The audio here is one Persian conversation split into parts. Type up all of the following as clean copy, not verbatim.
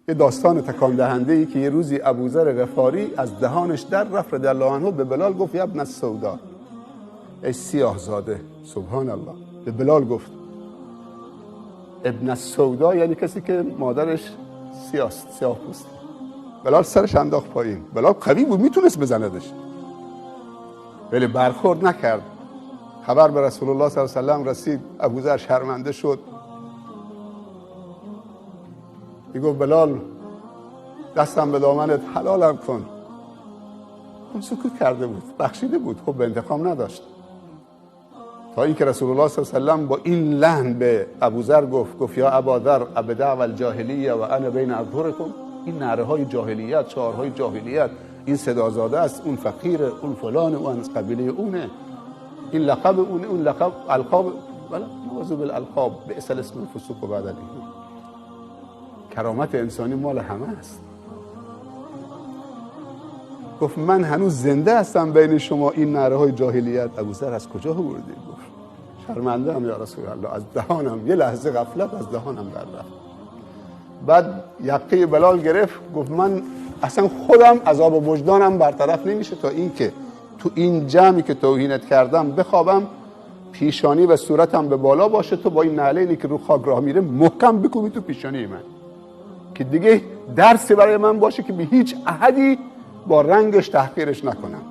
یه داستان تکان دهنده ای که یه روزی ابوذر غفاری از دهانش در رفت رضی الله عنه به بلال گفت یا ابن السودا، ای سیاه زاده. سبحان الله. به بلال گفت ابن السودا یعنی کسی که مادرش سیاست، سیاه پوست. بلال سرش انداخت پایین. بلال قوی بود، میتونست بزندش ولی برخورد نکرد. خبر به رسول الله صلی الله علیه و سلم رسید. ابوذر شرمنده شد. میگفت بلال دستم به دامنت، حلالم کن. اون سکوت کرده بود، بخشیده بود. خب به انتقام نداشت. تا اینکه رسول الله صلی الله علیه و سلم با این لحن به ابوذر گفت یا اباذر ابدع الجاهلیه و انا بین اظهرکم. این نعره های جاهلیت، شعارهای جاهلیت، این صدا زاده است، اون فقیره، اون فلان، اون از قبیله اونه، این لقب اونه، اون لقب القاب، ولا نعوذ بالالقاب، بئس الاسم الفسوق بعد الايمان. کرامت انسانی مال همه است. گفت من هنوز زنده هستم بین شما این نعره های جاهلیت. ابوذر از کجا آوردی؟ گفت شرمنده ام یا رسول الله، از دهانم یه لحظه غفلت از دهانم در رفت. بعد یقه بلال گرفت. گفت من اصلا خودم عذاب وجدانم برطرف نمیشه تا اینکه تو این جمعی که توهینت کردم بخوابم، پیشانی و صورتم به بالا باشه، تو با این نعلینی که رو خاک راه میره محکم بکوبی تو پیشانی من، که دیگه درسی برای من باشه که به هیچ احدی با رنگش تحقیرش نکنم.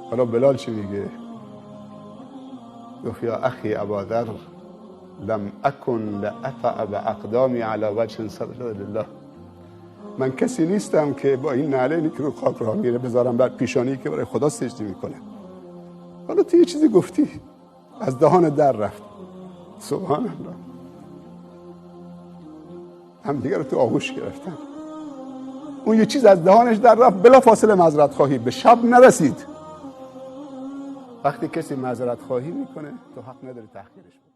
حالا بلال چی میگه؟ گفت یا اخی اباذر لم اکن لاطأ باقدامی علی وجه سجد لله. من کسی نیستم که با این نعلینی که رو خاک راه میره بذارم بر پیشانی که برای خدا سجده میکنه. حالا تو یه چیزی گفتی از دهان در رفت. سبحان الله. هم دیگه رو تو آغوش گرفتن. اون یه چیز از دهانش در رفت، بلا فاصله معذرت خواهی. به شب نرسید. وقتی کسی معذرت خواهی میکنه تو حق نداری تحقیرش کنی.